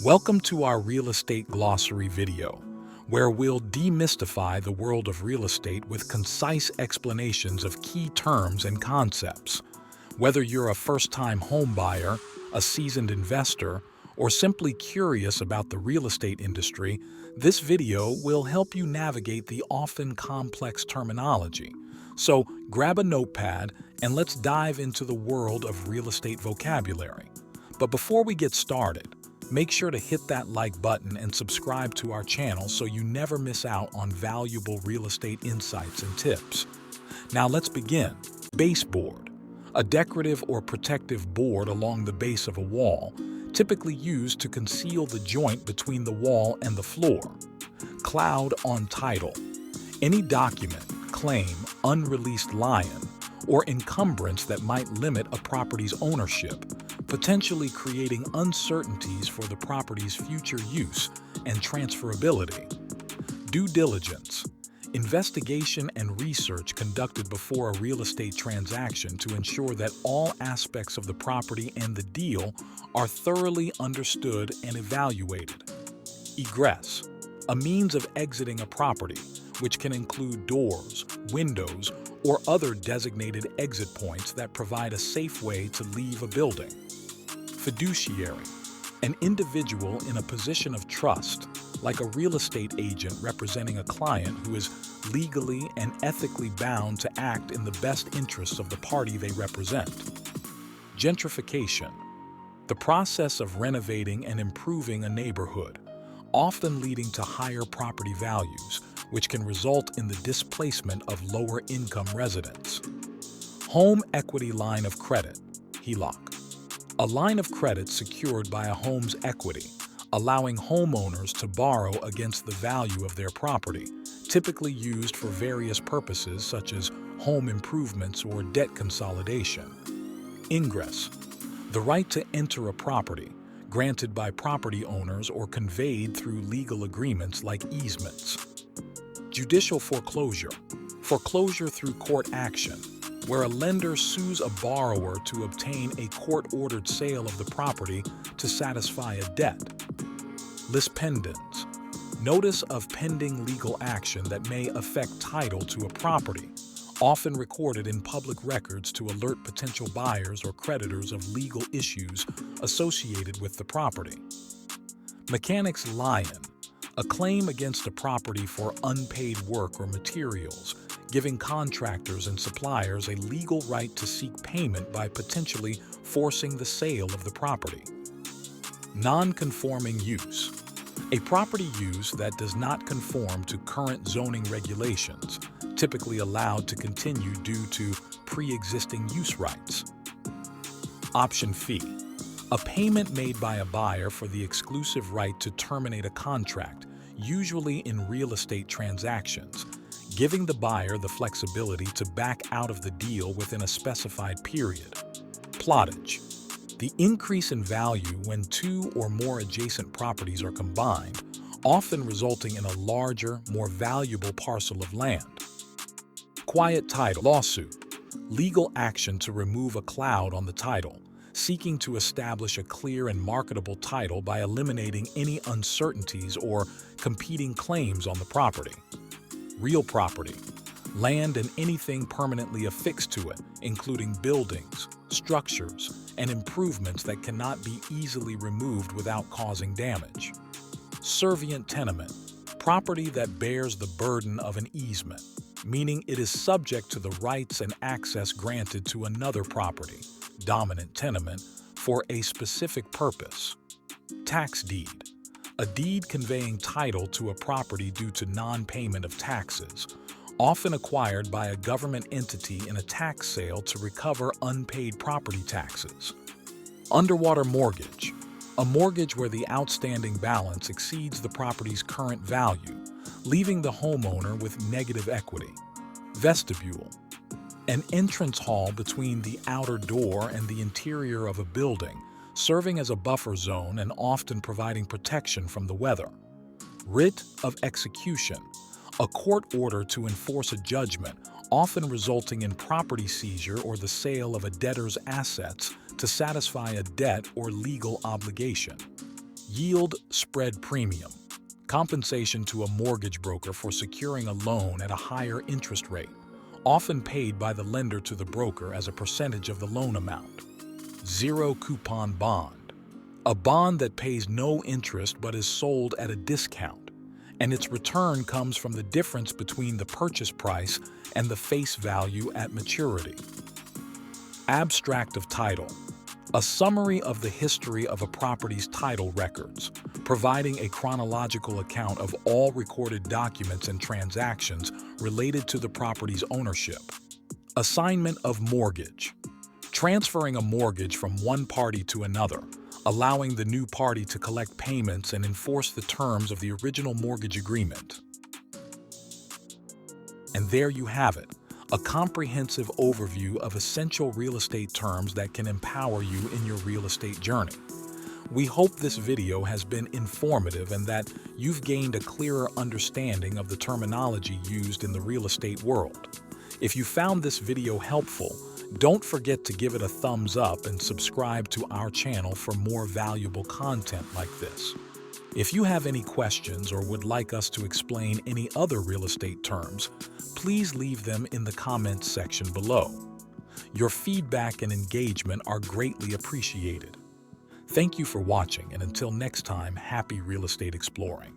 Welcome to our Real Estate Glossary video, where we'll demystify the world of real estate with concise explanations of key terms and concepts. Whether you're a first-time home buyer, a seasoned investor, or simply curious about the real estate industry, this video will help you navigate the often complex terminology. So grab a notepad and let's dive into the world of real estate vocabulary. But before we get started, make sure to hit that like button and subscribe to our channel so you never miss out on valuable real estate insights and tips. Now let's begin. Baseboard, a decorative or protective board along the base of a wall, typically used to conceal the joint between the wall and the floor. Cloud on title, any document, claim, unreleased lion, or encumbrance that might limit a property's ownership, potentially creating uncertainties for the property's future use and transferability. Due diligence, investigation and research conducted before a real estate transaction to ensure that all aspects of the property and the deal are thoroughly understood and evaluated. Egress, a means of exiting a property, which can include doors, windows, or other designated exit points that provide a safe way to leave a building. Fiduciary, an individual in a position of trust, like a real estate agent representing a client who is legally and ethically bound to act in the best interests of the party they represent. Gentrification, the process of renovating and improving a neighborhood, often leading to higher property values, which can result in the displacement of lower-income residents. Home equity line of credit, HELOC, a line of credit secured by a home's equity, allowing homeowners to borrow against the value of their property, typically used for various purposes such as home improvements or debt consolidation. Ingress, the right to enter a property, granted by property owners or conveyed through legal agreements like easements. Judicial foreclosure, foreclosure through court action, where a lender sues a borrower to obtain a court-ordered sale of the property to satisfy a debt. Lis pendens, notice of pending legal action that may affect title to a property, often recorded in public records to alert potential buyers or creditors of legal issues associated with the property. Mechanic's lion, a claim against a property for unpaid work or materials, giving contractors and suppliers a legal right to seek payment by potentially forcing the sale of the property. Non-conforming use, a property use that does not conform to current zoning regulations, typically allowed to continue due to pre-existing use rights. Option fee, a payment made by a buyer for the exclusive right to terminate a contract, usually in real estate transactions, giving the buyer the flexibility to back out of the deal within a specified period. Plottage, the increase in value when two or more adjacent properties are combined, often resulting in a larger, more valuable parcel of land. Quiet title lawsuit, legal action to remove a cloud on the title, seeking to establish a clear and marketable title by eliminating any uncertainties or competing claims on the property. Real property, land and anything permanently affixed to it, including buildings, structures, and improvements that cannot be easily removed without causing damage. Servient tenement, property that bears the burden of an easement, meaning it is subject to the rights and access granted to another property, dominant tenement, for a specific purpose. Tax deed, a deed conveying title to a property due to non-payment of taxes, often acquired by a government entity in a tax sale to recover unpaid property taxes. Underwater mortgage, a mortgage where the outstanding balance exceeds the property's current value, leaving the homeowner with negative equity. Vestibule, an entrance hall between the outer door and the interior of a building, serving as a buffer zone and often providing protection from the weather. Writ of execution, a court order to enforce a judgment, often resulting in property seizure or the sale of a debtor's assets to satisfy a debt or legal obligation. Yield spread premium, compensation to a mortgage broker for securing a loan at a higher interest rate, often paid by the lender to the broker as a percentage of the loan amount. Zero coupon bond, a bond that pays no interest but is sold at a discount, and its return comes from the difference between the purchase price and the face value at maturity. Abstract of title, a summary of the history of a property's title records, providing a chronological account of all recorded documents and transactions related to the property's ownership. Assignment of mortgage, transferring a mortgage from one party to another, allowing the new party to collect payments and enforce the terms of the original mortgage agreement. And there you have it, a comprehensive overview of essential real estate terms that can empower you in your real estate journey. We hope this video has been informative and that you've gained a clearer understanding of the terminology used in the real estate world. If you found this video helpful, don't forget to give it a thumbs up and subscribe to our channel for more valuable content like this. If you have any questions or would like us to explain any other real estate terms, please leave them in the comments section below. Your feedback and engagement are greatly appreciated. Thank you for watching, and until next time, happy real estate exploring.